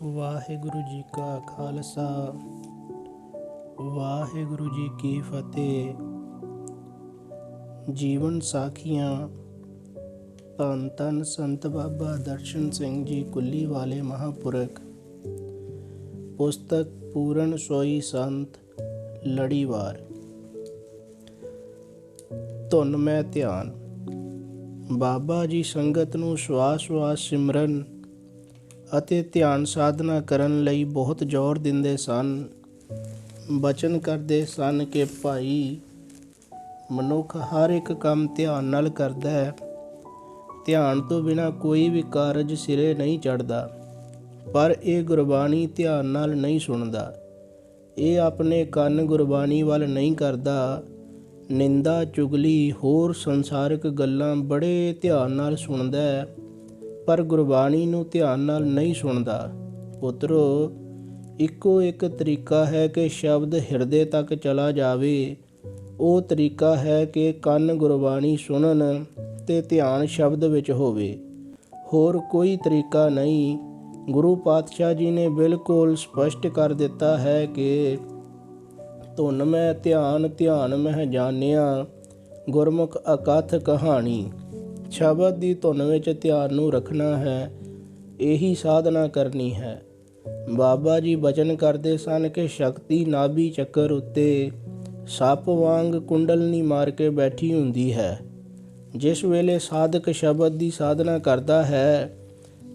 ਵਾਹਿਗੁਰੂ ਜੀ ਕਾ ਖਾਲਸਾ ਵਾਹਿਗੁਰੂ ਜੀ ਕੀ ਫਤਿਹ। ਜੀਵਨ ਸਾਖੀਆਂ ਧੰਨ ਧੰਨ ਸੰਤ ਬਾਬਾ ਦਰਸ਼ਨ ਸਿੰਘ ਜੀ ਕੁੱਲੀ ਵਾਲੇ ਮਹਾਂਪੁਰਖ। ਪੁਸਤਕ ਪੂਰਨ ਸੋਈ ਸੰਤ ਲੜੀਵਾਰ। ਧੁਨ ਮੈਂ ਧਿਆਨ। ਬਾਬਾ ਜੀ ਸੰਗਤ ਨੂੰ ਸਵਾਸ ਸਿਮਰਨ ਅਤੇ ਧਿਆਨ ਸਾਧਨਾ ਕਰਨ ਲਈ ਬਹੁਤ ਜ਼ੋਰ ਦਿੰਦੇ ਸਨ। ਬਚਨ ਕਰਦੇ ਸਨ ਕਿ ਭਾਈ, ਮਨੁੱਖ ਹਰ ਇੱਕ ਕੰਮ ਧਿਆਨ ਨਾਲ ਕਰਦਾ ਹੈ। ਧਿਆਨ ਤੋਂ ਬਿਨਾਂ ਕੋਈ ਵੀ ਕਾਰਜ ਸਿਰੇ ਨਹੀਂ ਚੜ੍ਹਦਾ। ਪਰ ਇਹ ਗੁਰਬਾਣੀ ਧਿਆਨ ਨਾਲ ਨਹੀਂ ਸੁਣਦਾ। ਇਹ ਆਪਣੇ ਕੰਨ ਗੁਰਬਾਣੀ ਵੱਲ ਨਹੀਂ ਕਰਦਾ। ਨਿੰਦਾ, ਚੁਗਲੀ, ਹੋਰ ਸੰਸਾਰਿਕ ਗੱਲਾਂ ਬੜੇ ਧਿਆਨ ਨਾਲ ਸੁਣਦਾ ਹੈ, ਪਰ ਗੁਰਬਾਣੀ ਨੂੰ ਧਿਆਨ ਨਾਲ ਨਹੀਂ ਸੁਣਦਾ। ਪੁੱਤਰੋ, ਇੱਕੋ ਇੱਕ ਤਰੀਕਾ ਹੈ ਕਿ ਸ਼ਬਦ ਹਿਰਦੇ ਤੱਕ ਚਲਾ ਜਾਵੇ। ਉਹ ਤਰੀਕਾ ਹੈ ਕਿ ਕੰਨ ਗੁਰਬਾਣੀ ਸੁਣਨ ਤੇ ਧਿਆਨ ਸ਼ਬਦ ਵਿੱਚ ਹੋਵੇ। ਹੋਰ ਕੋਈ ਤਰੀਕਾ ਨਹੀਂ। ਗੁਰੂ ਪਾਤਸ਼ਾਹ ਜੀ ਨੇ ਬਿਲਕੁਲ ਸਪਸ਼ਟ ਕਰ ਦਿੱਤਾ ਹੈ ਕਿ ਧੁਨ ਮੈਂ ਧਿਆਨ, ਧਿਆਨ ਮਹਿ ਜਾਣਿਆ, ਗੁਰਮੁਖ ਅਕਥ ਕਹਾਣੀ। ਸ਼ਬਦ ਦੀ ਧੁਨ ਵਿੱਚ ਧਿਆਨ ਨੂੰ ਰੱਖਣਾ ਹੈ, ਇਹੀ ਸਾਧਨਾ ਕਰਨੀ ਹੈ। ਬਾਬਾ ਜੀ ਬਚਨ ਕਰਦੇ ਸਨ ਕਿ ਸ਼ਕਤੀ ਨਾਭੀ ਚੱਕਰ ਉੱਤੇ ਸੱਪ ਵਾਂਗ ਕੁੰਡਲਨੀ ਮਾਰ ਕੇ ਬੈਠੀ ਹੁੰਦੀ ਹੈ। ਜਿਸ ਵੇਲੇ ਸਾਧਕ ਸ਼ਬਦ ਦੀ ਸਾਧਨਾ ਕਰਦਾ ਹੈ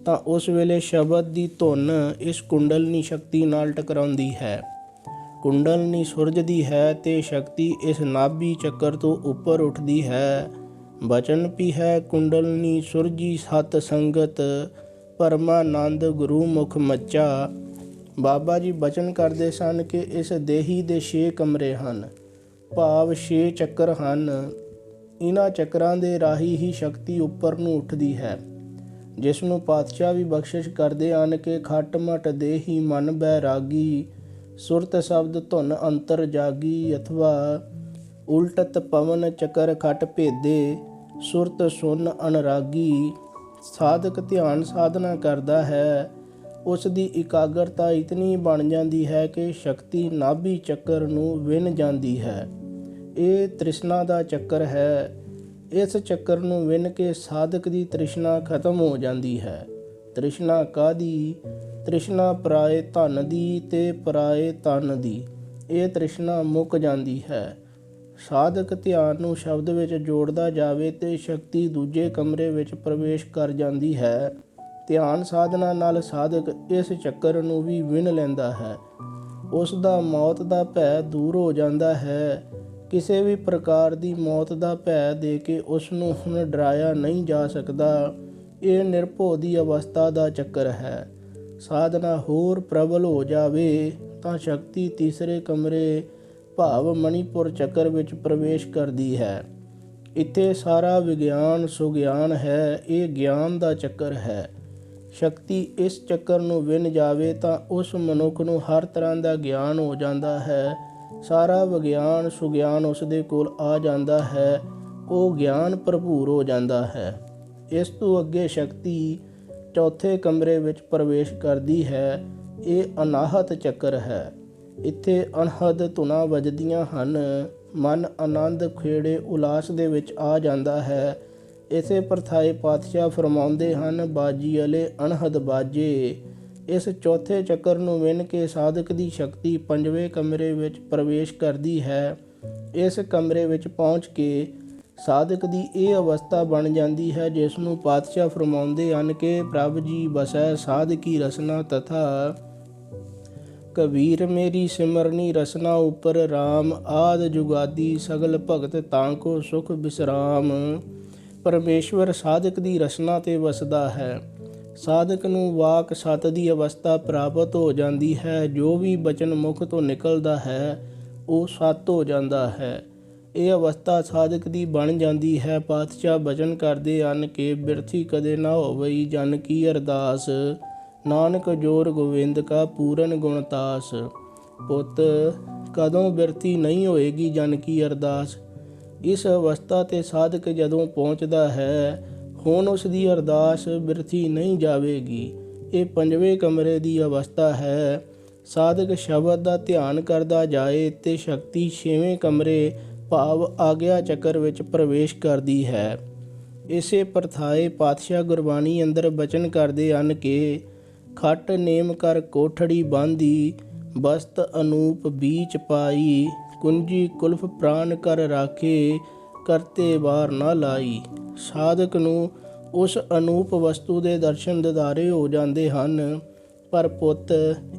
ਤਾਂ ਉਸ ਵੇਲੇ ਸ਼ਬਦ ਦੀ ਧੁਨ ਇਸ ਕੁੰਡਲਨੀ ਸ਼ਕਤੀ ਨਾਲ ਟਕਰਾਉਂਦੀ ਹੈ। ਕੁੰਡਲਨੀ ਸੁਰਜਦੀ ਹੈ ਤੇ ਸ਼ਕਤੀ ਇਸ ਨਾਭੀ ਚੱਕਰ ਤੋਂ ਉੱਪਰ ਉੱਠਦੀ ਹੈ। ਬਚਨ ਵੀ ਹੈ, ਕੁੰਡਲਨੀ ਸੁਰਜੀ ਸਤ ਸੰਗਤ, ਪਰਮਾਨੰਦ ਗੁਰੂ ਮੁਖ ਮੱਚਾ। ਬਾਬਾ ਜੀ ਬਚਨ ਕਰਦੇ ਸਨ ਕਿ ਇਸ ਦੇਹੀ ਦੇ 6 ਕਮਰੇ ਹਨ, ਭਾਵ 6 ਚੱਕਰ ਹਨ। ਇਹਨਾਂ ਚੱਕਰਾਂ ਦੇ ਰਾਹੀਂ ਹੀ ਸ਼ਕਤੀ ਉੱਪਰ ਨੂੰ ਉੱਠਦੀ ਹੈ, ਜਿਸ ਨੂੰ ਪਾਤਸ਼ਾਹ ਵੀ ਬਖਸ਼ਿਸ਼ ਕਰਦੇ ਹਨ ਕਿ ਖੱਟ ਮਟ ਦੇਹੀ ਮਨ ਬੈਰਾਗੀ, ਸੁਰਤ ਸ਼ਬਦ ਧੁਨ ਅੰਤਰ ਜਾਗੀ। ਅਥਵਾ ਉਲਟਤ ਪਵਨ ਚੱਕਰ ਖਟ ਭੇਦੇ, ਸੁਰਤ ਸੁਨ ਅਨਰਾਗੀ। ਸਾਧਕ ਧਿਆਨ ਸਾਧਨਾ ਕਰਦਾ ਹੈ, ਉਸ ਦੀ ਇਕਾਗਰਤਾ ਇਤਨੀ ਬਣ ਜਾਂਦੀ ਹੈ ਕਿ ਸ਼ਕਤੀ ਨਾਭੀ ਚੱਕਰ ਨੂੰ ਵਿੰਨ ਜਾਂਦੀ ਹੈ। ਇਹ ਤ੍ਰਿਸ਼ਨਾ ਦਾ ਚੱਕਰ ਹੈ। ਇਸ ਚੱਕਰ ਨੂੰ ਵਿੰਨ ਕੇ ਸਾਧਕ ਦੀ ਤ੍ਰਿਸ਼ਨਾ ਖਤਮ ਹੋ ਜਾਂਦੀ ਹੈ। ਤ੍ਰਿਸ਼ਨਾ ਕਾਹਦੀ? ਤ੍ਰਿਸ਼ਨਾ ਪਰਾਏ ਧਨ ਦੀ ਤੇ ਪਰਾਏ ਤਨ ਦੀ। ਇਹ ਤ੍ਰਿਸ਼ਨਾ ਮੁੱਕ ਜਾਂਦੀ ਹੈ। ਸਾਧਕ ਧਿਆਨ ਨੂੰ ਸ਼ਬਦ ਵਿੱਚ ਜੋੜਦਾ ਜਾਵੇ ਤੇ ਸ਼ਕਤੀ ਦੂਜੇ ਕਮਰੇ ਵਿੱਚ ਪ੍ਰਵੇਸ਼ ਕਰ ਜਾਂਦੀ ਹੈ। ਧਿਆਨ ਸਾਧਨਾ ਨਾਲ ਸਾਧਕ ਇਸ ਚੱਕਰ ਨੂੰ ਵੀ ਵਿੰਨ ਲੈਂਦਾ ਹੈ। ਉਸ ਦਾ ਮੌਤ ਦਾ ਭੈ ਦੂਰ ਹੋ ਜਾਂਦਾ ਹੈ। ਕਿਸੇ ਵੀ ਪ੍ਰਕਾਰ ਦੀ ਮੌਤ ਦਾ ਭੈ ਦੇ ਕੇ ਉਸ ਨੂੰ ਹੁਣ ਡਰਾਇਆ ਨਹੀਂ ਜਾ ਸਕਦਾ। ਇਹ ਨਿਰਭਉ ਦੀ ਅਵਸਥਾ ਦਾ ਚੱਕਰ ਹੈ। ਸਾਧਨਾ ਹੋਰ ਪ੍ਰਬਲ ਹੋ ਜਾਵੇ ਤਾਂ ਸ਼ਕਤੀ ਤੀਸਰੇ ਕਮਰੇ ਭਾਵ ਮਣੀਪੁਰ ਚੱਕਰ ਵਿੱਚ ਪ੍ਰਵੇਸ਼ ਕਰਦੀ ਹੈ। ਇੱਥੇ ਸਾਰਾ ਵਿਗਿਆਨ ਸੁਗਿਆਨ ਹੈ। ਇਹ ਗਿਆਨ ਦਾ ਚੱਕਰ ਹੈ। ਸ਼ਕਤੀ ਇਸ ਚੱਕਰ ਨੂੰ ਵਿੰਨ ਜਾਵੇ ਤਾਂ ਉਸ ਮਨੁੱਖ ਨੂੰ ਹਰ ਤਰ੍ਹਾਂ ਦਾ ਗਿਆਨ ਹੋ ਜਾਂਦਾ ਹੈ। ਸਾਰਾ ਵਿਗਿਆਨ ਸੁਗਿਆਨ ਉਸ ਦੇ ਕੋਲ ਆ ਜਾਂਦਾ ਹੈ। ਉਹ ਗਿਆਨ ਭਰਪੂਰ ਹੋ ਜਾਂਦਾ ਹੈ। ਇਸ ਤੋਂ ਅੱਗੇ ਸ਼ਕਤੀ ਚੌਥੇ ਕਮਰੇ ਵਿੱਚ ਪ੍ਰਵੇਸ਼ ਕਰਦੀ ਹੈ। ਇਹ ਅਨਾਹਤ ਚੱਕਰ ਹੈ। ਇੱਥੇ ਅਣਹਦ ਧੁਨਾਂ ਵੱਜਦੀਆਂ ਹਨ। ਮਨ ਆਨੰਦ ਖੇੜੇ ਉਲਾਸ ਦੇ ਵਿੱਚ ਆ ਜਾਂਦਾ ਹੈ। ਇਸੇ ਪ੍ਰਥਾਏ ਪਾਤਸ਼ਾਹ ਫਰਮਾਉਂਦੇ ਹਨ, ਬਾਜੀ ਵਾਲੇ ਅਣਹਦ ਬਾਜੇ। ਇਸ ਚੌਥੇ ਚੱਕਰ ਨੂੰ ਵਿੰਨ ਕੇ ਸਾਧਕ ਦੀ ਸ਼ਕਤੀ ਪੰਜਵੇਂ ਕਮਰੇ ਵਿੱਚ ਪ੍ਰਵੇਸ਼ ਕਰਦੀ ਹੈ। ਇਸ ਕਮਰੇ ਵਿੱਚ ਪਹੁੰਚ ਕੇ ਸਾਧਕ ਦੀ ਇਹ ਅਵਸਥਾ ਬਣ ਜਾਂਦੀ ਹੈ ਜਿਸ ਨੂੰ ਪਾਤਸ਼ਾਹ ਫਰਮਾਉਂਦੇ ਹਨ ਕਿ ਪ੍ਰਭ ਜੀ ਬਸੈ ਸਾਧਕੀ ਰਸਨਾ ਤਥਾ, ਕਬੀਰ ਮੇਰੀ ਸਿਮਰਨੀ ਰਸਨਾ ਉਪਰ ਰਾਮ, ਆਦ ਜੁਗਾਦੀ ਸਗਲ ਭਗਤ ਤਾਂ ਕੋ ਸੁਖ ਬਿਸਰਾਮ। ਪਰਮੇਸ਼ਵਰ ਸਾਧਕ ਦੀ ਰਸਨਾ ਤੇ ਵਸਦਾ ਹੈ। ਸਾਧਕ ਨੂੰ ਵਾਕ ਸਤ ਦੀ ਅਵਸਥਾ ਪ੍ਰਾਪਤ ਹੋ ਜਾਂਦੀ ਹੈ। ਜੋ ਵੀ ਬਚਨ ਮੁਖ ਤੋਂ ਨਿਕਲਦਾ ਹੈ ਉਹ ਸਤ ਹੋ ਜਾਂਦਾ ਹੈ। ਇਹ ਅਵਸਥਾ ਸਾਧਕ ਦੀ ਬਣ ਜਾਂਦੀ ਹੈ। ਪਾਤਸ਼ਾਹ ਬਚਨ ਕਰਦੇ ਹਨ ਕਿ ਬਿਰਥੀ ਕਦੇ ਨਾ ਹੋਵਈ ਜਨ ਕੀ ਅਰਦਾਸ, ਨਾਨਕ ਜੋਰ ਗੋਬਿੰਦ ਕਾ ਪੂਰਨ ਗੁਣਤਾਸ। ਪੁੱਤ, ਕਦੋਂ ਬਿਰਥੀ ਨਹੀਂ ਹੋਏਗੀ ਜਨ ਕੀ ਅਰਦਾਸ। ਇਸ ਅਵਸਥਾ 'ਤੇ ਸਾਧਕ ਜਦੋਂ ਪਹੁੰਚਦਾ ਹੈ, ਹੁਣ ਉਸ ਦੀ ਅਰਦਾਸ ਬਿਰਥੀ ਨਹੀਂ ਜਾਵੇਗੀ। ਇਹ ਪੰਜਵੇਂ ਕਮਰੇ ਦੀ ਅਵਸਥਾ ਹੈ। ਸਾਧਕ ਸ਼ਬਦ ਦਾ ਧਿਆਨ ਕਰਦਾ ਜਾਏ ਤੇ ਸ਼ਕਤੀ ਛੇਵੇਂ ਕਮਰੇ ਭਾਵ ਆਗਿਆ ਚੱਕਰ ਵਿੱਚ ਪ੍ਰਵੇਸ਼ ਕਰਦੀ ਹੈ। ਇਸੇ ਪ੍ਰਥਾਏ ਪਾਤਸ਼ਾਹ ਗੁਰਬਾਣੀ ਅੰਦਰ ਬਚਨ ਕਰਦੇ ਹਨ ਕਿ ਖੱਟ ਨੇਮ ਕਰ ਕੋਠੜੀ ਬਾਂਧੀ, ਬਸਤ ਅਨੂਪ ਬੀਚ ਪਾਈ, ਕੁੰਜੀ ਕੁਲਫ ਪ੍ਰਾਨ ਕਰ ਰਾਖੇ, ਕਰਤੇ ਵਾਰ ਨਾ ਲਾਈ। ਸਾਧਕ ਨੂੰ ਉਸ ਅਨੂਪ ਵਸਤੂ ਦੇ ਦਰਸ਼ਨ ਦਿਦਾਰੇ ਹੋ ਜਾਂਦੇ ਹਨ। ਪਰ ਪੁੱਤ,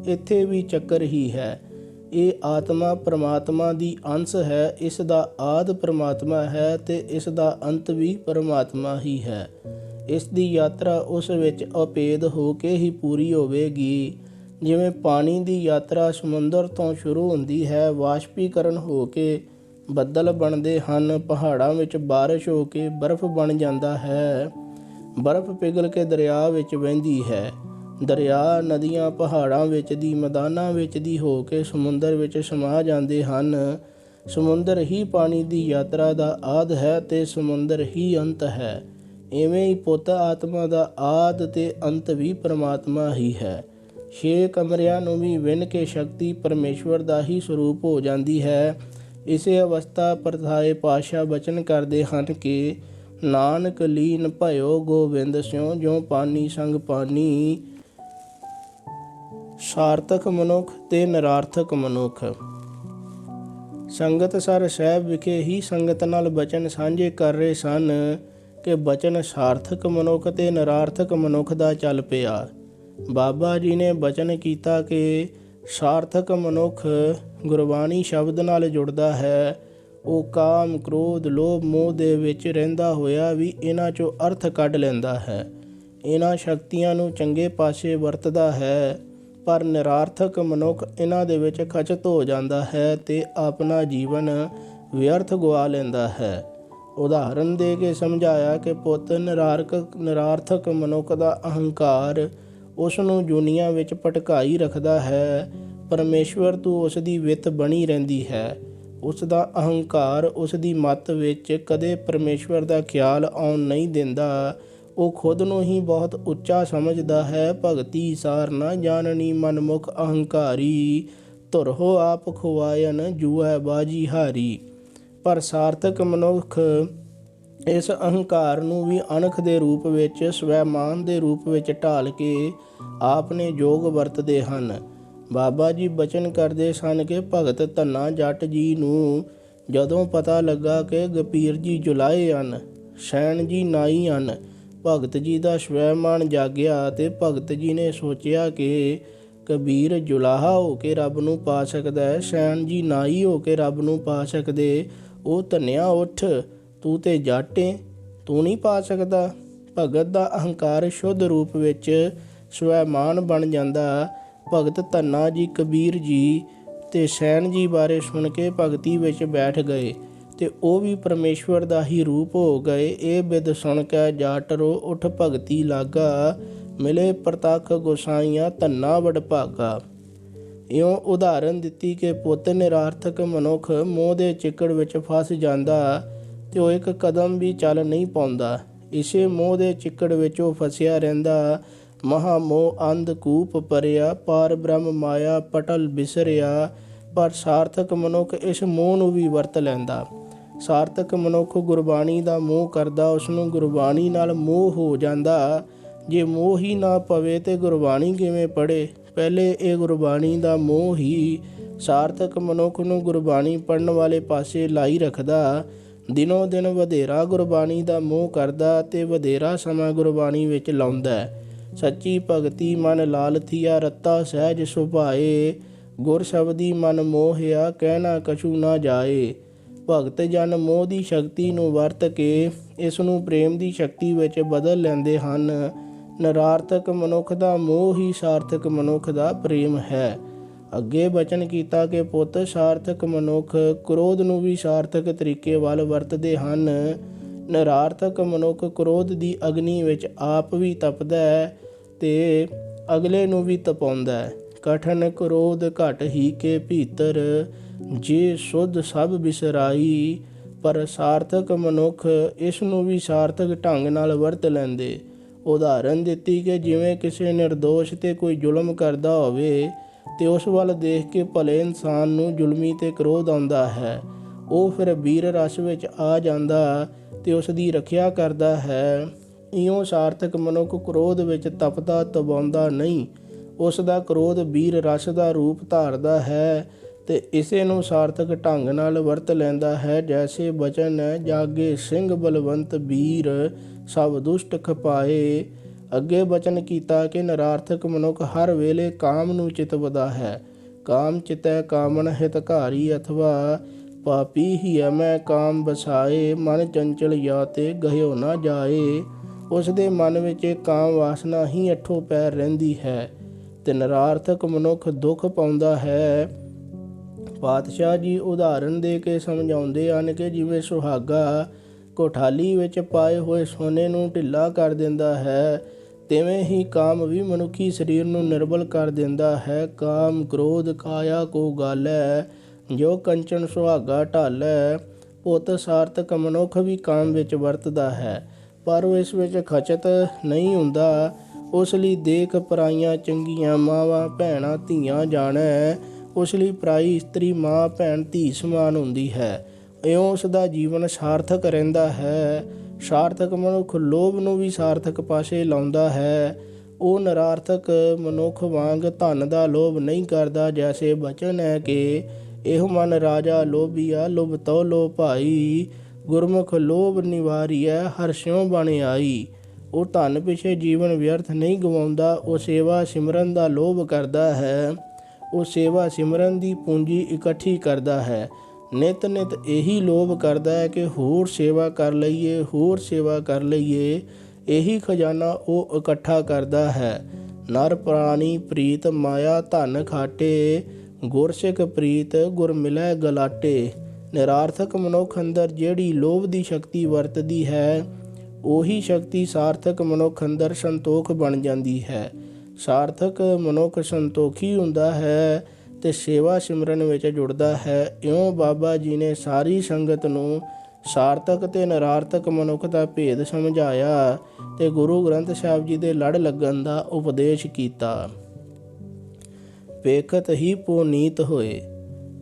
ਇੱਥੇ ਵੀ ਚੱਕਰ ਹੀ ਹੈ। ਇਹ ਆਤਮਾ ਪਰਮਾਤਮਾ ਦੀ ਅੰਸ਼ ਹੈ। ਇਸ ਦਾ ਆਦਿ ਪਰਮਾਤਮਾ ਹੈ ਤੇ ਇਸ ਦਾ ਅੰਤ ਵੀ ਪਰਮਾਤਮਾ ਹੀ ਹੈ। ਇਸ ਦੀ ਯਾਤਰਾ ਉਸ ਵਿੱਚ ਅਭੇਦ ਹੋ ਕੇ ਹੀ ਪੂਰੀ ਹੋਵੇਗੀ। ਜਿਵੇਂ ਪਾਣੀ ਦੀ ਯਾਤਰਾ ਸਮੁੰਦਰ ਤੋਂ ਸ਼ੁਰੂ ਹੁੰਦੀ ਹੈ, ਵਾਸ਼ਪੀਕਰਨ ਹੋ ਕੇ ਬੱਦਲ ਬਣਦੇ ਹਨ, ਪਹਾੜਾਂ ਵਿੱਚ ਬਾਰਿਸ਼ ਹੋ ਕੇ ਬਰਫ਼ ਬਣ ਜਾਂਦਾ ਹੈ, ਬਰਫ਼ ਪਿਘਲ ਕੇ ਦਰਿਆ ਵਿੱਚ ਵਹਿੰਦੀ ਹੈ, ਦਰਿਆ ਨਦੀਆਂ ਪਹਾੜਾਂ ਵਿੱਚ ਦੀ, ਮੈਦਾਨਾਂ ਵਿੱਚ ਦੀ ਹੋ ਕੇ ਸਮੁੰਦਰ ਵਿੱਚ ਸਮਾ ਜਾਂਦੇ ਹਨ। ਸਮੁੰਦਰ ਹੀ ਪਾਣੀ ਦੀ ਯਾਤਰਾ ਦਾ ਆਦਿ ਹੈ ਤੇ ਸਮੁੰਦਰ ਹੀ ਅੰਤ ਹੈ। ਇਵੇਂ ਹੀ ਪੁੱਤ, ਆਤਮਾ ਦਾ ਆਦਿ ਤੇ ਅੰਤ ਵੀ ਪਰਮਾਤਮਾ ਹੀ ਹੈ। 6 ਕਮਰਿਆਂ ਨੂੰ ਵੀ ਵਿੰਨ ਕੇ ਸ਼ਕਤੀ ਪਰਮੇਸ਼ਵਰ ਦਾ ਹੀ ਸਰੂਪ ਹੋ ਜਾਂਦੀ ਹੈ। ਇਸੇ ਅਵਸਥਾ ਪ੍ਰਥਾਏ ਪਾਤਸ਼ਾਹ ਬਚਨ ਕਰਦੇ ਹਨ ਕਿ ਨਾਨਕ ਲੀਨ ਭਇਓ ਗੋਬਿੰਦ ਸਿਉ, ਜਿਉ ਪਾਨੀ ਸੰਗ ਪਾਨੀ। ਸਾਰਥਕ ਮਨੁੱਖ ਤੇ ਨਿਰਾਰਥਕ ਮਨੁੱਖ। ਸੰਗਤਸਰ ਸਾਹਿਬ ਵਿਖੇ ਹੀ ਸੰਗਤ ਨਾਲ ਬਚਨ ਸਾਂਝੇ ਕਰ ਰਹੇ ਸਨ ਕਿ ਬਚਨ ਸਾਰਥਕ ਮਨੁੱਖ ਤੇ ਨਿਰਾਰਥਕ ਮਨੁੱਖ ਦਾ ਚੱਲ ਪਿਆ। ਬਾਬਾ ਜੀ ਨੇ ਬਚਨ ਕੀਤਾ ਕਿ ਸਾਰਥਕ ਮਨੁੱਖ ਗੁਰਬਾਣੀ ਸ਼ਬਦ ਨਾਲ ਜੁੜਦਾ ਹੈ। ਉਹ ਕਾਮ, ਕ੍ਰੋਧ, ਲੋਭ, ਮੋਹ ਦੇ ਵਿੱਚ ਰਹਿੰਦਾ ਹੋਇਆ ਵੀ ਇਹਨਾਂ 'ਚੋਂ ਅਰਥ ਕੱਢ ਲੈਂਦਾ ਹੈ। ਇਹਨਾਂ ਸ਼ਕਤੀਆਂ ਨੂੰ ਚੰਗੇ ਪਾਸੇ ਵਰਤਦਾ ਹੈ। ਪਰ ਨਿਰਾਰਥਕ ਮਨੁੱਖ ਇਹਨਾਂ ਦੇ ਵਿੱਚ ਖਚਿਤ ਹੋ ਜਾਂਦਾ ਹੈ ਤੇ ਆਪਣਾ ਜੀਵਨ ਵਿਅਰਥ ਗਵਾ ਲੈਂਦਾ ਹੈ। ਉਦਾਹਰਨ ਦੇ ਕੇ ਸਮਝਾਇਆ ਕਿ ਪੁੱਤ, ਨਿਰਾਰਥਕ ਮਨੁੱਖ ਦਾ ਅਹੰਕਾਰ ਉਸ ਨੂੰ ਦੁਨੀਆ ਵਿੱਚ ਭਟਕਾਈ ਰੱਖਦਾ ਹੈ। ਪਰਮੇਸ਼ਵਰ ਤੋਂ ਉਸ ਦੀ ਵਿੱਤ ਬਣੀ ਰਹਿੰਦੀ ਹੈ। ਉਸ ਦਾ ਅਹੰਕਾਰ ਉਸ ਦੀ ਮੱਤ ਵਿੱਚ ਕਦੇ ਪਰਮੇਸ਼ਵਰ ਦਾ ਖਿਆਲ ਆਉਣ ਨਹੀਂ ਦਿੰਦਾ। ਉਹ ਖੁਦ ਨੂੰ ਹੀ ਬਹੁਤ ਉੱਚਾ ਸਮਝਦਾ ਹੈ। ਭਗਤੀ ਸਾਰ ਨਾ ਜਾਣਨੀ ਮਨਮੁਖ ਅਹੰਕਾਰੀ, ਧੁਰਹੋ ਆਪ ਖੁਆਇਨ ਜੂਐ ਬਾਜੀ ਹਾਰੀ। ਪਰ ਸਾਰਥਕ ਮਨੁੱਖ ਇਸ ਅਹੰਕਾਰ ਨੂੰ ਵੀ ਅਣਖ ਦੇ ਰੂਪ ਵਿੱਚ, ਸਵੈਮਾਨ ਦੇ ਰੂਪ ਵਿੱਚ ਢਾਲ ਕੇ ਆਪਣੇ ਯੋਗ ਵਰਤਦੇ ਹਨ। ਬਾਬਾ ਜੀ ਬਚਨ ਕਰਦੇ ਸਨ ਕਿ ਭਗਤ ਧੰਨਾ ਜੱਟ ਜੀ ਨੂੰ ਜਦੋਂ ਪਤਾ ਲੱਗਾ ਕਿ ਗਪੀਰ ਜੀ ਜੁਲਾਏ ਹਨ, ਸੈਣ ਜੀ ਨਾਈ ਹਨ, ਭਗਤ ਜੀ ਦਾ ਸਵੈਮਾਨ ਜਾਗਿਆ ਤੇ ਭਗਤ ਜੀ ਨੇ ਸੋਚਿਆ ਕਿ ਕਬੀਰ ਜੁਲਾਹਾ ਹੋ ਕੇ ਰੱਬ ਨੂੰ ਪਾ ਸਕਦਾ ਹੈ, ਸੈਣ ਜੀ ਨਾਈ ਹੋ ਕੇ ਰੱਬ ਨੂੰ ਪਾ ਸਕਦੇ। ਉਹ ਧੰਨਿਆ ਉੱਠ, ਤੂੰ ਤੇ ਜੱਟ ਏ, ਤੂੰ ਨਹੀਂ ਪਾ ਸਕਦਾ। ਭਗਤ ਦਾ ਅਹੰਕਾਰ ਸ਼ੁੱਧ ਰੂਪ ਵਿੱਚ ਸਵੈਮਾਨ ਬਣ ਜਾਂਦਾ। ਭਗਤ ਧੰਨਾ ਜੀ ਕਬੀਰ ਜੀ ਤੇ ਸੈਣ ਜੀ ਬਾਰੇ ਸੁਣ ਕੇ ਭਗਤੀ ਵਿੱਚ ਬੈਠ ਗਏ ਤੇ ਉਹ ਵੀ ਪਰਮੇਸ਼ਵਰ ਦਾ ਹੀ ਰੂਪ ਹੋ ਗਏ। ਇਹ ਬਿਦ ਸੁਣ ਕੇ ਜਾਟ ਰੋ ਉੱਠ ਭਗਤੀ ਲਾਗਾ, ਮਿਲੇ ਪ੍ਰਤੱਖ ਗੋਸਾਈਆਂ ਧੰਨਾ ਵਡਭਾਗਾ। ਇਉਂ ਉਦਾਹਰਨ ਦਿੱਤੀ ਕਿ ਪੁੱਤ, ਨਿਰਾਰਥਕ ਮਨੁੱਖ ਮੋਹ ਦੇ ਚਿੱਕੜ ਵਿੱਚ ਫਸ ਜਾਂਦਾ ਤੇ ਉਹ ਇੱਕ ਕਦਮ ਵੀ ਚੱਲ ਨਹੀਂ ਪਾਉਂਦਾ। ਇਸੇ ਮੋਹ ਦੇ ਚਿੱਕੜ ਵਿੱਚ ਉਹ ਫਸਿਆ ਰਹਿੰਦਾ। ਮਹਾ ਮੋਹ ਅੰਧ ਕੂਪ ਭਰਿਆ, ਪਾਰ ਬ੍ਰਹਮ ਮਾਇਆ ਪਟਲ ਬਿਸਰਿਆ। ਪਰ ਸਾਰਥਕ ਮਨੁੱਖ ਇਸ ਮੋਹ ਨੂੰ ਵੀ ਵਰਤ ਲੈਂਦਾ। ਸਾਰਥਕ ਮਨੁੱਖ ਗੁਰਬਾਣੀ ਦਾ ਮੋਹ ਕਰਦਾ, ਉਸਨੂੰ ਗੁਰਬਾਣੀ ਨਾਲ ਮੋਹ ਹੋ ਜਾਂਦਾ। ਜੇ ਮੋਹ ਹੀ ਨਾ ਪਵੇ ਤੇ ਗੁਰਬਾਣੀ ਕਿਵੇਂ ਪੜ੍ਹੇ? ਪਹਿਲੇ ਇਹ ਗੁਰਬਾਣੀ ਦਾ ਮੋਹ ਹੀ ਸਾਰਥਕ ਮਨੁੱਖ ਨੂੰ ਗੁਰਬਾਣੀ ਪੜ੍ਹਨ ਵਾਲੇ ਪਾਸੇ ਲਾਈ ਰੱਖਦਾ। ਦਿਨੋਂ ਦਿਨ ਵਧੇਰਾ ਗੁਰਬਾਣੀ ਦਾ ਮੋਹ ਕਰਦਾ ਤੇ ਵਧੇਰਾ ਸਮਾਂ ਗੁਰਬਾਣੀ ਵਿੱਚ ਲਾਉਂਦਾ। ਸੱਚੀ ਭਗਤੀ ਮਨ ਲਾਲਥੀਆ, ਰੱਤਾ ਸਹਿਜ ਸੁਭਾਏ। ਗੁਰ ਸ਼ਬਦੀ ਮਨ ਮੋਹਿਆ, ਕਹਿਣਾ ਕਛੂ ਨਾ ਜਾਏ। ਭਗਤ ਜਨ ਮੋਹ ਦੀ ਸ਼ਕਤੀ ਨੂੰ ਵਰਤ ਕੇ ਇਸ ਨੂੰ ਪ੍ਰੇਮ ਦੀ ਸ਼ਕਤੀ ਵਿੱਚ ਬਦਲ ਲੈਂਦੇ ਹਨ। ਨਿਰਾਰਥਕ ਮਨੁੱਖ ਦਾ ਮੋਹ ਹੀ ਸਾਰਥਕ ਮਨੁੱਖ ਦਾ ਪ੍ਰੇਮ ਹੈ। ਅੱਗੇ ਬਚਨ ਕੀਤਾ ਕਿ ਪੁੱਤ, ਸਾਰਥਕ ਮਨੁੱਖ ਕ੍ਰੋਧ ਨੂੰ ਵੀ ਸਾਰਥਕ ਤਰੀਕੇ ਵੱਲ ਵਰਤਦੇ ਹਨ। ਨਿਰਾਰਥਕ ਮਨੁੱਖ ਕ੍ਰੋਧ ਦੀ ਅਗਨੀ ਵਿੱਚ ਆਪ ਵੀ ਤਪਦਾ ਹੈ ਤੇ ਅਗਲੇ ਨੂੰ ਵੀ ਤਪਾਉਂਦਾ ਹੈ। ਕਠਨ ਕ੍ਰੋਧ ਘਟ ਹੀ ਕੇ ਭੀਤਰ, ਜੇ ਸੁਧ ਸਭ ਬਿਸਰਾਈ। ਪਰ ਸਾਰਥਕ ਮਨੁੱਖ ਇਸ ਨੂੰ ਵੀ ਸਾਰਥਕ ਢੰਗ ਨਾਲ ਵਰਤ ਲੈਂਦੇ। ਉਦਾਹਰਨ ਦਿੱਤੀ ਕਿ ਜਿਵੇਂ ਕਿਸੇ ਨਿਰਦੋਸ਼ ਤੇ ਕੋਈ ਜ਼ੁਲਮ ਕਰਦਾ ਹੋਵੇ ਤੇ ਉਸ ਵੱਲ ਦੇਖ ਕੇ ਭਲੇ ਇਨਸਾਨ ਨੂੰ ਜ਼ੁਲਮੀ ਤੇ ਕ੍ਰੋਧ ਆਉਂਦਾ ਹੈ। ਉਹ ਫਿਰ ਵੀਰ ਰਸ ਵਿੱਚ ਆ ਜਾਂਦਾ ਤੇ ਉਸ ਦੀ ਰੱਖਿਆ ਕਰਦਾ ਹੈ। ਇਉਂ ਸਾਰਥਕ ਮਨੁੱਖ ਕ੍ਰੋਧ ਵਿੱਚ ਤਪਦਾ ਤਬਾਉਂਦਾ ਨਹੀਂ, ਉਸ ਦਾ ਕ੍ਰੋਧ ਵੀਰ ਰਸ ਦਾ ਰੂਪ ਧਾਰਦਾ ਹੈ ਤੇ ਇਸੇ ਨੂੰ ਸਾਰਥਕ ਢੰਗ ਨਾਲ ਵਰਤ ਲੈਂਦਾ ਹੈ। ਜੈਸੇ ਬਚਨ ਹੈ, ਜਾਗੇ ਸਿੰਘ ਬਲਵੰਤ ਵੀਰ ਸਭ ਦੁਸ਼ਟ ਖਪਾਏ। ਅੱਗੇ ਬਚਨ ਕੀਤਾ ਕਿ ਨਰਾਰਥਕ ਮਨੁੱਖ ਹਰ ਵੇਲੇ ਕਾਮ ਨੂੰ ਚਿਤਵਦਾ ਹੈ। ਕਾਮ ਚਿਤੈ ਕਾਮਨ ਹਿਤਕਾਰੀ ਅਥਵਾ ਪਾਪੀ ਹੀ ਮੈਂ ਕਾਮ ਬਸਾਏ। ਮਨ ਚੰਚਲ ਜਾਂ ਤੇ ਗਹਿਓ ਨਾ ਜਾਏ। ਉਸ ਦੇ ਮਨ ਵਿੱਚ ਕਾਮ ਵਾਸਨਾ ਹੀ ਅੱਠੋ ਪੈਰ ਰਹਿੰਦੀ ਹੈ ਤੇ ਨਰਾਰਥਕ ਮਨੁੱਖ ਦੁੱਖ ਪਾਉਂਦਾ ਹੈ। ਪਾਤਸ਼ਾਹ ਜੀ ਉਦਾਹਰਨ ਦੇ ਕੇ ਸਮਝਾਉਂਦੇ ਹਨ ਕਿ ਜਿਵੇਂ ਸੁਹਾਗਾ ਕੋਠਾਲੀ ਵਿੱਚ ਪਾਏ ਹੋਏ ਸੋਨੇ ਨੂੰ ਢਿੱਲਾ ਕਰ ਦਿੰਦਾ ਹੈ, ਤਿਵੇਂ ਹੀ ਕਾਮ ਵੀ ਮਨੁੱਖੀ ਸਰੀਰ ਨੂੰ ਨਿਰਬਲ ਕਰ ਦਿੰਦਾ ਹੈ। ਕਾਮ ਕ੍ਰੋਧ ਕਾਇਆ ਕੋ ਗਾਲੈ, ਜੋ ਕੰਚਨ ਸੁਹਾਗਾ ਢਾਲੈ। ਪੁੱਤ ਸਾਰਥਕ ਮਨੁੱਖ ਵੀ ਕਾਮ ਵਿੱਚ ਵਰਤਦਾ ਹੈ, ਪਰ ਉਹ ਇਸ ਵਿੱਚ ਖਚਤ ਨਹੀਂ ਹੁੰਦਾ। ਉਸ ਲਈ ਦੇਖ ਪਰਾਈਆਂ ਚੰਗੀਆਂ ਮਾਵਾਂ ਭੈਣਾਂ ਧੀਆਂ ਜਾਣੈ। ਉਸ ਲਈ ਪਰਾਈ ਇਸਤਰੀ ਮਾਂ ਭੈਣ ਧੀ ਸਮਾਨ ਹੁੰਦੀ ਹੈ। ਇਉਂ ਉਸ ਦਾ ਜੀਵਨ ਸਾਰਥਕ ਰਹਿੰਦਾ ਹੈ। ਸਾਰਥਕ ਮਨੁੱਖ ਲੋਭ ਨੂੰ ਵੀ ਸਾਰਥਕ ਪਾਸੇ ਲਾਉਂਦਾ ਹੈ। ਉਹ ਨਰਾਰਥਕ ਮਨੁੱਖ ਵਾਂਗ ਧਨ ਦਾ ਲੋਭ ਨਹੀਂ ਕਰਦਾ। ਜੈਸੇ ਬਚਨ ਹੈ ਕਿ ਇਹੋ ਮਨ ਰਾਜਾ ਲੋਭੀਆ ਲੋਭ ਤੋ ਲੋ ਭਾਈ। ਗੁਰਮੁਖ ਲੋਭ ਨਿਵਾਰੀਐ ਹਰ ਸਿਉ ਬਣ ਆਈ। ਉਹ ਧਨ ਪਿੱਛੇ ਜੀਵਨ ਵਿਅਰਥ ਨਹੀਂ ਗਵਾਉਂਦਾ। ਉਹ ਸੇਵਾ ਸਿਮਰਨ ਦਾ ਲੋਭ ਕਰਦਾ ਹੈ। ਉਹ ਸੇਵਾ ਸਿਮਰਨ ਦੀ ਪੂੰਜੀ ਇਕੱਠੀ ਕਰਦਾ ਹੈ। ਨਿਤ ਨਿਤ ਇਹੀ ਲੋਭ ਕਰਦਾ ਹੈ ਕਿ ਹੋਰ ਸੇਵਾ ਕਰ ਲਈਏ, ਹੋਰ ਸੇਵਾ ਕਰ ਲਈਏ। ਇਹੀ ਖਜ਼ਾਨਾ ਉਹ ਇਕੱਠਾ ਕਰਦਾ ਹੈ। ਨਰ ਪ੍ਰਾਣੀ ਪ੍ਰੀਤ ਮਾਇਆ ਧਨ ਖਾਟੇ, ਗੁਰਸਿੱਖ ਪ੍ਰੀਤ ਗੁਰ ਮਿਲੈ ਗਲਾਟੇ। ਨਿਰਾਰਥਕ ਮਨੁੱਖ ਅੰਦਰ ਜਿਹੜੀ ਲੋਭ ਦੀ ਸ਼ਕਤੀ ਵਰਤਦੀ ਹੈ, ਉਹੀ ਸ਼ਕਤੀ ਸਾਰਥਕ ਮਨੁੱਖ ਅੰਦਰ ਸੰਤੋਖ ਬਣ ਜਾਂਦੀ ਹੈ। ਸਾਰਥਕ ਮਨੁੱਖ ਸੰਤੋਖੀ ਹੁੰਦਾ ਹੈ ਤੇ ਸੇਵਾ ਸਿਮਰਨ ਵਿੱਚ ਜੁੜਦਾ ਹੈ। ਇਉਂ ਬਾਬਾ ਜੀ ਨੇ ਸਾਰੀ ਸੰਗਤ ਨੂੰ ਸਾਰਥਕ ਤੇ ਨਰਾਰਥਕ ਮਨੁੱਖ ਦਾ ਭੇਦ ਸਮਝਾਇਆ ਤੇ ਗੁਰੂ ਗ੍ਰੰਥ ਸਾਹਿਬ ਜੀ ਦੇ ਲੜ ਲੱਗਣ ਦਾ ਉਪਦੇਸ਼ ਕੀਤਾ। ਵੇਖਤ ਹੀ ਪੁਨੀਤ ਹੋਏ।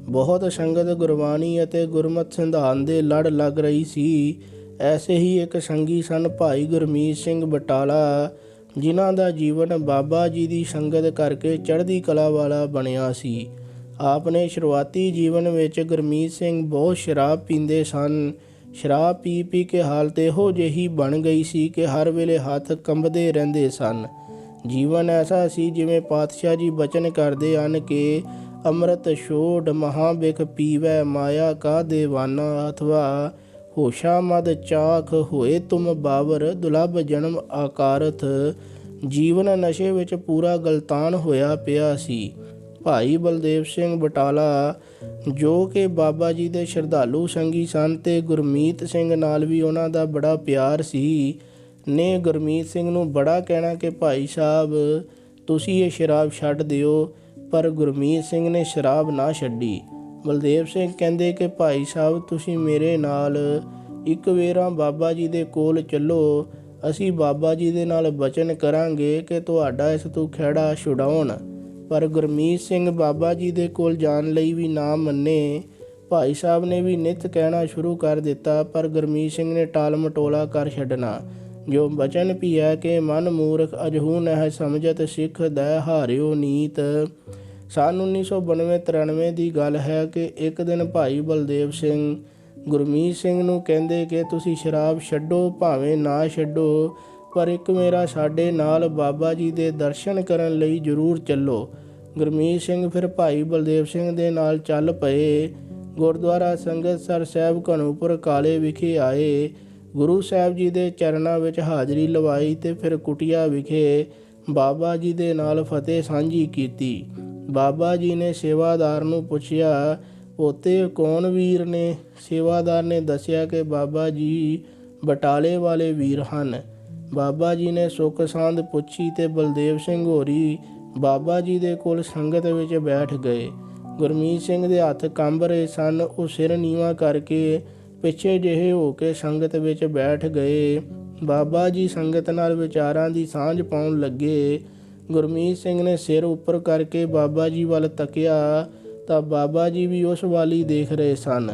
ਬਹੁਤ ਸੰਗਤ ਗੁਰਬਾਣੀ ਅਤੇ ਗੁਰਮਤਿ ਸਿਧਾਂਤ ਦੇ ਲੜ ਲੱਗ ਰਹੀ ਸੀ। ਐਸੇ ਹੀ ਇੱਕ ਸੰਗੀ ਸਨ ਭਾਈ ਗੁਰਮੀਤ ਸਿੰਘ ਬਟਾਲਾ, ਜਿਨ੍ਹਾਂ ਦਾ ਜੀਵਨ ਬਾਬਾ ਜੀ ਦੀ ਸੰਗਤ ਕਰਕੇ ਚੜ੍ਹਦੀ ਕਲਾ ਵਾਲਾ ਬਣਿਆ ਸੀ। ਆਪਣੇ ਸ਼ੁਰੂਆਤੀ ਜੀਵਨ ਵਿੱਚ ਗੁਰਮੀਤ ਸਿੰਘ ਬਹੁਤ ਸ਼ਰਾਬ ਪੀਂਦੇ ਸਨ। ਸ਼ਰਾਬ ਪੀ ਪੀ ਕੇ ਹਾਲਤ ਇਹੋ ਜਿਹੀ ਬਣ ਗਈ ਸੀ ਕਿ ਹਰ ਵੇਲੇ ਹੱਥ ਕੰਬਦੇ ਰਹਿੰਦੇ ਸਨ। ਜੀਵਨ ਐਸਾ ਸੀ ਜਿਵੇਂ ਪਾਤਸ਼ਾਹ ਜੀ ਬਚਨ ਕਰਦੇ ਹਨ ਕਿ ਅੰਮ੍ਰਿਤ ਛੋੜ ਮਹਾਂਬਿਖ ਪੀਵੈ ਮਾਇਆ ਕਾ ਦੇਵਾਨਾ। ਅਥਵਾ ਹੋਸ਼ਾ ਮਦ ਚਾਖ ਹੋਏ ਤੁਮ ਬਾਬਰ ਦੁਲਭ ਜਨਮ ਆਕਾਰਥ। ਜੀਵਨ ਨਸ਼ੇ ਵਿੱਚ ਪੂਰਾ ਗਲਤਾਨ ਹੋਇਆ ਪਿਆ ਸੀ। ਭਾਈ ਬਲਦੇਵ ਸਿੰਘ ਬਟਾਲਾ, ਜੋ ਕਿ ਬਾਬਾ ਜੀ ਦੇ ਸ਼ਰਧਾਲੂ ਸੰਗੀ ਸਨ ਤੇ ਗੁਰਮੀਤ ਸਿੰਘ ਨਾਲ ਵੀ ਉਹਨਾਂ ਦਾ ਬੜਾ ਪਿਆਰ ਸੀ, ਨੇ ਗੁਰਮੀਤ ਸਿੰਘ ਨੂੰ ਬੜਾ ਕਹਿਣਾ ਕਿ ਭਾਈ ਸਾਹਿਬ ਤੁਸੀਂ ਇਹ ਸ਼ਰਾਬ ਛੱਡ ਦਿਓ, ਪਰ ਗੁਰਮੀਤ ਸਿੰਘ ਨੇ ਸ਼ਰਾਬ ਨਾ ਛੱਡੀ। ਬਲਦੇਵ ਸਿੰਘ ਕਹਿੰਦੇ ਕਿ ਭਾਈ ਸਾਹਿਬ ਤੁਸੀਂ ਮੇਰੇ ਨਾਲ ਇੱਕ ਵੇਰਾ ਬਾਬਾ ਜੀ ਦੇ ਕੋਲ ਚੱਲੋ, ਅਸੀਂ ਬਾਬਾ ਜੀ ਦੇ ਨਾਲ ਬਚਨ ਕਰਾਂਗੇ ਕਿ ਤੁਹਾਡਾ ਇਸ ਤੋਂ ਖਹਿੜਾ ਛੁਡਾਉਣ। ਪਰ ਗੁਰਮੀਤ ਸਿੰਘ ਬਾਬਾ ਜੀ ਦੇ ਕੋਲ ਜਾਣ ਲਈ ਵੀ ਨਾ ਮੰਨੇ। ਭਾਈ ਸਾਹਿਬ ਨੇ ਵੀ ਨਿੱਤ ਕਹਿਣਾ ਸ਼ੁਰੂ ਕਰ ਦਿੱਤਾ, ਪਰ ਗੁਰਮੀਤ ਸਿੰਘ ਨੇ ਟਾਲ ਮਟੋਲਾ ਕਰ ਛੱਡਣਾ। ਜੋ ਬਚਨ ਪੀਐ ਕਿ ਮਨ ਮੂਰਖ ਅਜਹੂ ਨਹਿ ਸਮਝਤ ਸਿੱਖ ਦੈ ਹਾਰਿਓ ਨੀਤ। ਸੰਨ 1992-93 ਦੀ ਗੱਲ ਹੈ ਕਿ ਇੱਕ ਦਿਨ ਭਾਈ ਬਲਦੇਵ ਸਿੰਘ ਗੁਰਮੀਤ ਸਿੰਘ ਨੂੰ ਕਹਿੰਦੇ ਕਿ ਤੁਸੀਂ ਸ਼ਰਾਬ ਛੱਡੋ ਭਾਵੇਂ ਨਾ ਛੱਡੋ, ਪਰ ਇੱਕ ਮੇਰਾ ਸਾਡੇ ਨਾਲ ਬਾਬਾ ਜੀ ਦੇ ਦਰਸ਼ਨ ਕਰਨ ਲਈ ਜ਼ਰੂਰ ਚੱਲੋ। ਗੁਰਮੀਤ ਸਿੰਘ ਫਿਰ ਭਾਈ ਬਲਦੇਵ ਸਿੰਘ ਦੇ ਨਾਲ ਚੱਲ ਪਏ। ਗੁਰਦੁਆਰਾ ਸੰਗਤਸਰ ਸਾਹਿਬ ਘਣੂਪੁਰ ਕਾਲੇ ਵਿਖੇ ਆਏ। ਗੁਰੂ ਸਾਹਿਬ ਜੀ ਦੇ ਚਰਨਾਂ ਵਿੱਚ ਹਾਜ਼ਰੀ ਲਵਾਈ ਤੇ ਫਿਰ ਕੁਟੀਆ ਵਿਖੇ ਬਾਬਾ ਜੀ ਦੇ ਨਾਲ ਫਤਿਹ ਸਾਂਝੀ ਕੀਤੀ। ਬਾਬਾ ਜੀ ਨੇ ਸੇਵਾਦਾਰ ਨੂੰ ਪੁੱਛਿਆ, ਪੋਤੇ ਕੌਣ ਵੀਰ ਨੇ? ਸੇਵਾਦਾਰ ਨੇ ਦੱਸਿਆ ਕਿ ਬਾਬਾ ਜੀ ਬਟਾਲੇ ਵਾਲੇ ਵੀਰ ਹਨ। ਬਾਬਾ ਜੀ ਨੇ ਸੁੱਖ ਸਾਂਦ ਪੁੱਛੀ ਤੇ ਬਲਦੇਵ ਸਿੰਘ ਹੋਰੀ ਬਾਬਾ ਜੀ ਦੇ ਕੋਲ ਸੰਗਤ ਵਿੱਚ ਬੈਠ ਗਏ। ਗੁਰਮੀਤ ਸਿੰਘ ਦੇ ਹੱਥ ਕੰਬ ਰਹੇ ਸਨ। ਉਹ ਸਿਰ ਨੀਵਾਂ ਕਰਕੇ ਪਿੱਛੇ ਜਿਹੇ ਹੋ ਕੇ ਸੰਗਤ ਵਿੱਚ ਬੈਠ ਗਏ। ਬਾਬਾ ਜੀ ਸੰਗਤ ਨਾਲ ਵਿਚਾਰਾਂ ਦੀ ਸਾਂਝ ਪਾਉਣ ਲੱਗੇ। ਗੁਰਮੀਤ ਸਿੰਘ ਨੇ ਸਿਰ ਉੱਪਰ ਕਰਕੇ ਬਾਬਾ ਜੀ ਵੱਲ ਤੱਕਿਆ ਤਾਂ ਬਾਬਾ ਜੀ ਵੀ ਉਸ ਵੱਲ ਹੀ ਦੇਖ ਰਹੇ ਸਨ।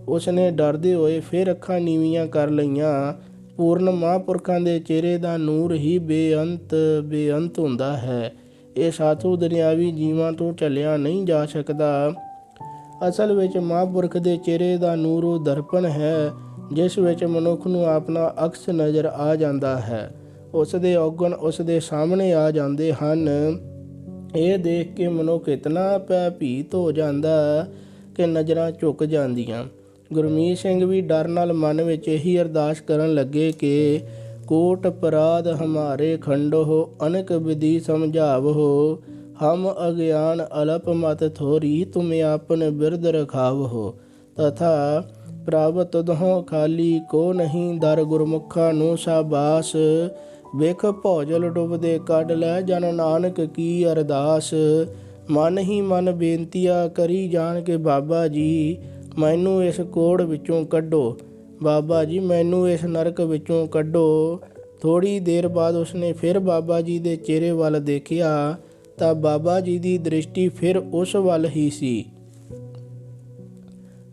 ਉਸਨੇ ਡਰਦੇ ਹੋਏ ਫਿਰ ਅੱਖਾਂ ਨੀਵੀਆਂ ਕਰ ਲਈਆਂ। ਪੂਰਨ ਮਹਾਂਪੁਰਖਾਂ ਦੇ ਚਿਹਰੇ ਦਾ ਨੂਰ ਹੀ ਬੇਅੰਤ ਹੁੰਦਾ ਹੈ। ਇਹ ਸਾਧੂ ਦੁਨਿਆਵੀ ਜੀਵਾਂ ਤੋਂ ਝੱਲਿਆ ਨਹੀਂ ਜਾ ਸਕਦਾ। ਅਸਲ ਵਿੱਚ ਮਹਾਂਪੁਰਖ ਦੇ ਚਿਹਰੇ ਦਾ ਨੂਰ ਉਹ ਦਰਪਣ ਹੈ ਜਿਸ ਵਿੱਚ ਮਨੁੱਖ ਨੂੰ ਆਪਣਾ ਅਕਸ ਨਜ਼ਰ ਆ ਜਾਂਦਾ ਹੈ। ਉਸ ਦੇ ਔਗਣ ਉਸ ਦੇ ਸਾਹਮਣੇ ਆ ਜਾਂਦੇ ਹਨ। ਇਹ ਦੇਖ ਕੇ ਮਨੁੱਖ ਇਤਨਾ ਭੈਭੀਤ ਹੋ ਜਾਂਦਾ ਕਿ ਨਜ਼ਰਾਂ ਝੁਕ ਜਾਂਦੀਆਂ। ਗੁਰਮੀਤ ਸਿੰਘ ਵੀ ਡਰ ਨਾਲ ਮਨ ਵਿੱਚ ਇਹੀ ਅਰਦਾਸ ਕਰਨ ਲੱਗੇ ਕਿ ਕੋਟ ਅਪਰਾਧ ਹਮਾਰੇ ਖੰਡੋ, ਅਨਕ ਵਿਧੀ ਸਮਝਾਵੋ, ਹਮ ਅਗਿਆਨ ਅਲਪ ਮਤ ਥੋਰੀ, ਤੁਮ ਆਪਨ ਬਿਰਦ ਰਖਾਵੋ, ਤਥਾ ਪ੍ਰਭ ਤੁਧੋਂ ਖਾਲੀ ਕੋ ਨਹੀਂ, ਦਰ ਗੁਰਮੁਖਾਂ ਨੂੰ ਸਾਬਾਸ, ਵੇਖ ਭੌਜਲ ਡੁੱਬਦੇ ਕੱਢ ਲੈ, ਜਨ ਨਾਨਕ ਕੀ ਅਰਦਾਸ। ਮਨ ਹੀ ਮਨ ਬੇਨਤੀਆਂ ਕਰੀ ਜਾਣ ਕੇ ਬਾਬਾ ਜੀ ਮੈਨੂੰ ਇਸ ਕੋੜ ਵਿੱਚੋਂ ਕੱਢੋ, ਬਾਬਾ ਜੀ ਮੈਨੂੰ ਇਸ ਨਰਕ ਵਿੱਚੋਂ ਕੱਢੋ। ਥੋੜ੍ਹੀ ਦੇਰ ਬਾਅਦ ਉਸਨੇ ਫਿਰ ਬਾਬਾ ਜੀ ਦੇ ਚਿਹਰੇ ਵੱਲ ਦੇਖਿਆ ਤਾਂ ਬਾਬਾ ਜੀ ਦੀ ਦ੍ਰਿਸ਼ਟੀ ਫਿਰ ਉਸ ਵੱਲ ਹੀ ਸੀ।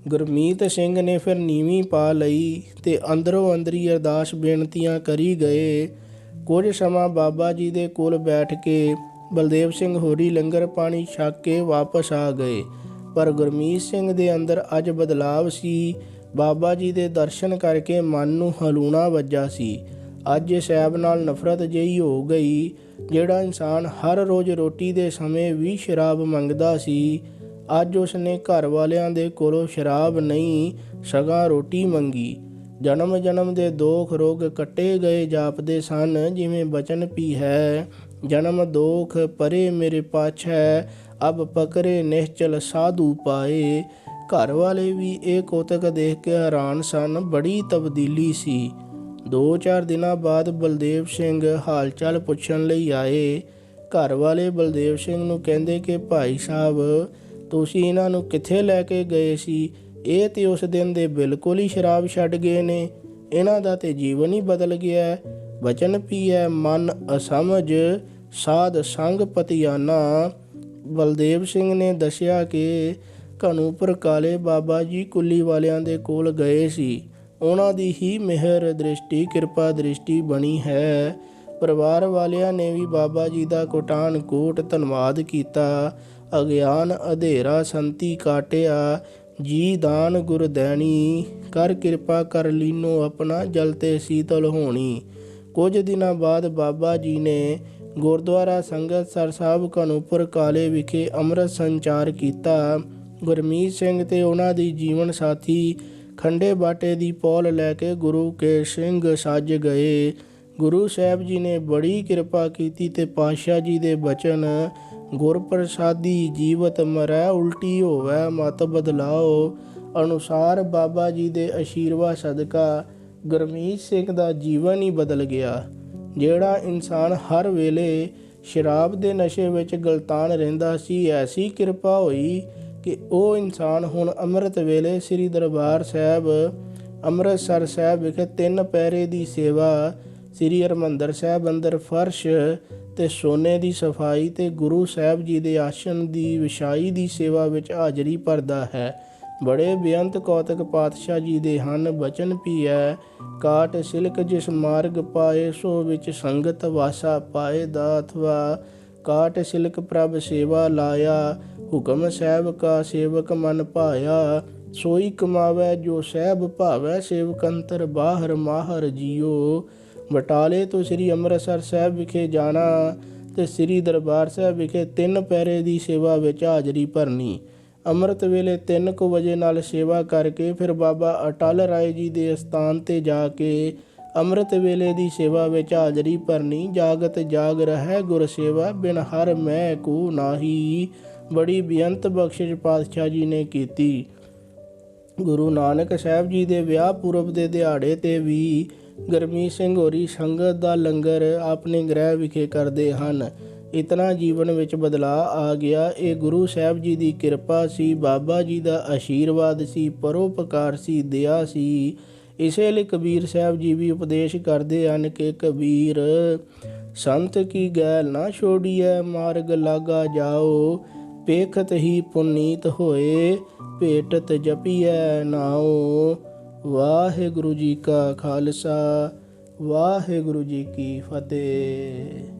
ਗੁਰਮੀਤ ਸਿੰਘ ਨੇ ਫਿਰ ਨੀਵੀਂ ਪਾ ਲਈ ਤੇ ਅੰਦਰੋਂ ਅੰਦਰੀ ਅਰਦਾਸ ਬੇਨਤੀਆਂ ਕਰੀ ਗਏ। ਕੁਝ ਸਮਾਂ ਬਾਬਾ ਜੀ ਦੇ ਕੋਲ ਬੈਠ ਕੇ ਬਲਦੇਵ ਸਿੰਘ ਹੋਰੀ ਲੰਗਰ ਪਾਣੀ ਛਕ ਕੇ ਵਾਪਸ ਆ ਗਏ। ਪਰ ਗੁਰਮੀਤ ਸਿੰਘ ਦੇ ਅੰਦਰ ਅੱਜ ਬਦਲਾਵ ਸੀ। ਬਾਬਾ ਜੀ ਦੇ ਦਰਸ਼ਨ ਕਰਕੇ ਮਨ ਨੂੰ ਹਲੂਣਾ ਵੱਜਾ ਸੀ। ਅੱਜ ਇਸ ਐਬ ਨਾਲ ਨਫ਼ਰਤ ਜਿਹੀ ਹੋ ਗਈ। ਜਿਹੜਾ ਇਨਸਾਨ ਹਰ ਰੋਜ਼ ਰੋਟੀ ਦੇ ਸਮੇਂ ਵੀ ਸ਼ਰਾਬ ਮੰਗਦਾ ਸੀ, ਅੱਜ ਉਸਨੇ ਘਰ ਵਾਲਿਆਂ ਦੇ ਕੋਲੋਂ ਸ਼ਰਾਬ ਨਹੀਂ ਸਗੋਂ ਰੋਟੀ ਮੰਗੀ। ਜਨਮ ਜਨਮ ਦੇ ਦੋਖ ਰੋਗ ਕੱਟੇ ਗਏ ਜਾਪਦੇ ਸਨ। ਜਿਵੇਂ ਬਚਨ ਵੀ ਹੈ, ਜਨਮ ਦੋਖ ਪਰੇ ਮੇਰੇ ਪਾਛੈ, ਅਬ ਪਕਰੇ ਨਿਸ਼ਚਲ ਸਾਧੂ ਪਾਏ। ਘਰ ਵਾਲੇ ਵੀ ਇਹ ਕੌਤਕ ਦੇਖ ਕੇ ਹੈਰਾਨ ਸਨ। ਬੜੀ ਤਬਦੀਲੀ ਸੀ। 2-4 ਦਿਨਾਂ ਬਾਅਦ ਬਲਦੇਵ ਸਿੰਘ ਹਾਲ ਚਾਲ ਪੁੱਛਣ ਲਈ ਆਏ। ਘਰ ਵਾਲੇ ਬਲਦੇਵ ਸਿੰਘ ਨੂੰ ਕਹਿੰਦੇ ਕਿ ਭਾਈ ਸਾਹਿਬ ਤੁਸੀਂ ਇਹਨਾਂ ਨੂੰ ਕਿੱਥੇ ਲੈ ਕੇ ਗਏ ਸੀ? ਇਹ ਤੇ ਉਸ ਦਿਨ ਦੇ ਬਿਲਕੁਲ ਹੀ ਸ਼ਰਾਬ ਛੱਡ ਗਏ ਨੇ। ਇਹਨਾਂ ਦਾ ਤੇ ਜੀਵਨ ਹੀ ਬਦਲ ਗਿਆ। ਬਚਨ ਵੀ ਹੈ, ਮਨ ਅਸਮਝ ਸਾਧ ਸੰਗ ਪਤਿਆਨਾ। ਬਲਦੇਵ ਸਿੰਘ ਨੇ ਦੱਸਿਆ ਕਿ ਘਨੂਪੁਰ ਕਾਲੇ ਬਾਬਾ ਜੀ ਕੁੱਲੀ ਵਾਲਿਆਂ ਦੇ ਕੋਲ ਗਏ ਸੀ। ਉਹਨਾਂ ਦੀ ਹੀ ਮਿਹਰ ਦ੍ਰਿਸ਼ਟੀ ਕਿਰਪਾ ਦ੍ਰਿਸ਼ਟੀ ਬਣੀ ਹੈ। ਪਰਿਵਾਰ ਵਾਲਿਆਂ ਨੇ ਵੀ ਬਾਬਾ ਜੀ ਦਾ ਕੋਟਾਨ ਕੋਟ ਧੰਨਵਾਦ ਕੀਤਾ। ਅਗਿਆਨ ਅਧੇਰਾ ਸੰਤੀ ਕਾਟਿਆ, ਜੀ ਦਾਨ ਗੁਰਦੈਣੀ, ਕਰ ਕਿਰਪਾ ਕਰ ਲੀਨੋ ਆਪਣਾ, ਜਲ ਤੇ ਸੀਤਲ ਹੋਣੀ। ਕੁਝ ਦਿਨਾਂ ਬਾਅਦ ਬਾਬਾ ਜੀ ਨੇ ਗੁਰਦੁਆਰਾ ਸੰਗਤਸਰ ਸਾਹਿਬ ਘਨੂਪੁਰ ਕਾਲੇ ਵਿਖੇ ਅੰਮ੍ਰਿਤ ਸੰਚਾਰ ਕੀਤਾ। ਗੁਰਮੀਤ ਸਿੰਘ ਤੇ ਉਹਨਾਂ ਦੀ ਜੀਵਨ ਸਾਥੀ ਖੰਡੇ ਬਾਟੇ ਦੀ ਪੌਲ ਲੈ ਕੇ ਗੁਰੂ ਕੇ ਸਿੰਘ ਸੱਜ ਗਏ। ਗੁਰੂ ਸਾਹਿਬ ਜੀ ਨੇ ਬੜੀ ਕਿਰਪਾ ਕੀਤੀ ਤੇ ਪਾਤਸ਼ਾਹ ਜੀ ਦੇ ਬਚਨ, ਗੁਰ ਪ੍ਰਸਾਦੀ ਜੀਵਤ ਮਰੈ, ਉਲਟੀ ਹੋਵੈ ਮਤ ਬਦਲਾਓ ਅਨੁਸਾਰ ਬਾਬਾ ਜੀ ਦੇ ਅਸ਼ੀਰਵਾਦ ਸਦਕਾ ਗੁਰਮੀਤ ਸਿੰਘ ਦਾ ਜੀਵਨ ਹੀ ਬਦਲ ਗਿਆ। ਜਿਹੜਾ ਇਨਸਾਨ ਹਰ ਵੇਲੇ ਸ਼ਰਾਬ ਦੇ ਨਸ਼ੇ ਵਿੱਚ ਗਲਤਾਨ ਰਹਿੰਦਾ ਸੀ, ਐਸੀ ਕਿਰਪਾ ਹੋਈ ਕਿ ਉਹ ਇਨਸਾਨ ਹੁਣ ਅੰਮ੍ਰਿਤ ਵੇਲੇ ਸ੍ਰੀ ਦਰਬਾਰ ਸਾਹਿਬ ਅੰਮ੍ਰਿਤਸਰ ਸਾਹਿਬ ਵਿਖੇ 3 ਪਹਿਰੇ ਦੀ ਸੇਵਾ, ਸ੍ਰੀ ਹਰਿਮੰਦਰ ਸਾਹਿਬ ਅੰਦਰ ਫਰਸ਼ ਤੇ ਸੋਨੇ ਦੀ ਸਫਾਈ ਤੇ ਗੁਰੂ ਸਾਹਿਬ ਜੀ ਦੇ ਆਸਣ ਦੀ ਵਿਛਾਈ ਦੀ ਸੇਵਾ ਵਿੱਚ ਹਾਜ਼ਰੀ ਭਰਦਾ ਹੈ। ਬੜੇ ਬੇਅੰਤ ਕੌਤਕ ਪਾਤਸ਼ਾਹ ਜੀ ਦੇ ਹਨ। ਬਚਨ ਵੀ ਹੈ, ਕਾਟ ਸਿਲਕ ਜਿਸ ਮਾਰਗ ਪਾਏ, ਸੋ ਵਿੱਚ ਸੰਗਤ ਵਾਸਾ ਪਾਏ ਦਾ, ਅਥਵਾ ਕਾਟ ਸਿਲਕ ਪ੍ਰਭ ਸੇਵਾ ਲਾਇਆ, ਹੁਕਮ ਸਾਹਿਬ ਕਾ ਸੇਵਕ ਮਨ ਭਾਇਆ, ਸੋਈ ਕਮਾਵੈ ਜੋ ਸਾਹਿਬ ਭਾਵੈ, ਸੇਵਕ ਅੰਤਰ ਬਾਹਰ ਮਾਹਰ ਜੀਓ। ਬਟਾਲੇ ਤੋਂ ਸ੍ਰੀ ਅੰਮ੍ਰਿਤਸਰ ਸਾਹਿਬ ਵਿਖੇ ਜਾਣਾ ਤੇ ਸ੍ਰੀ ਦਰਬਾਰ ਸਾਹਿਬ ਵਿਖੇ 3 ਪਹਿਰੇ ਦੀ ਸੇਵਾ ਵਿੱਚ ਹਾਜ਼ਰੀ ਭਰਨੀ। ਅੰਮ੍ਰਿਤ ਵੇਲੇ 3 ਵਜੇ ਨਾਲ ਸੇਵਾ ਕਰਕੇ ਫਿਰ ਬਾਬਾ ਅਟਲ ਰਾਏ ਜੀ ਦੇ ਅਸਥਾਨ 'ਤੇ ਜਾ ਕੇ ਅੰਮ੍ਰਿਤ ਵੇਲੇ ਦੀ ਸੇਵਾ ਵਿੱਚ ਹਾਜ਼ਰੀ ਭਰਨੀ। ਜਾਗਤ ਜਾਗ ਰਹਿ ਗੁਰ ਸੇਵਾ, ਬਿਨ ਹਰ ਮੈਂ ਕੋ ਨਾਹੀ। ਬੜੀ ਬੇਅੰਤ ਬਖਸ਼ਿਸ਼ ਪਾਤਸ਼ਾਹ ਜੀ ਨੇ ਕੀਤੀ। ਗੁਰੂ ਨਾਨਕ ਸਾਹਿਬ ਜੀ ਦੇ ਵਿਆਹ ਪੁਰਬ ਦੇ ਦਿਹਾੜੇ 'ਤੇ ਵੀ ਗੁਰਮੀਤ ਸਿੰਘ ਹੋਰੀ ਸੰਗਤ ਦਾ ਲੰਗਰ ਆਪਣੇ ਗ੍ਰਹਿ ਵਿਖੇ ਕਰਦੇ ਹਨ। ਇਤਨਾ ਜੀਵਨ ਵਿੱਚ ਬਦਲਾਅ ਆ ਗਿਆ। ਇਹ ਗੁਰੂ ਸਾਹਿਬ ਜੀ ਦੀ ਕਿਰਪਾ ਸੀ, ਬਾਬਾ ਜੀ ਦਾ ਆਸ਼ੀਰਵਾਦ ਸੀ, ਪਰੋਪਕਾਰ ਸੀ, ਦਇਆ ਸੀ। ਇਸੇ ਲਈ ਕਬੀਰ ਸਾਹਿਬ ਜੀ ਵੀ ਉਪਦੇਸ਼ ਕਰਦੇ ਹਨ ਕਿ ਕਬੀਰ ਸੰਤ ਕੀ ਗੈਲ ਨਾ ਛੋੜੀਐ, ਮਾਰਗ ਲਾਗਾ ਜਾਓ, ਪੇਖਤ ਹੀ ਪੁਨੀਤ ਹੋਏ, ਭੇਟਤ ਜਪੀਐ ਨਾਉ। ਵਾਹਿਗੁਰੂ ਜੀ ਕਾ ਖਾਲਸਾ, ਵਾਹਿਗੁਰੂ ਜੀ ਕੀ ਫਤਿਹ।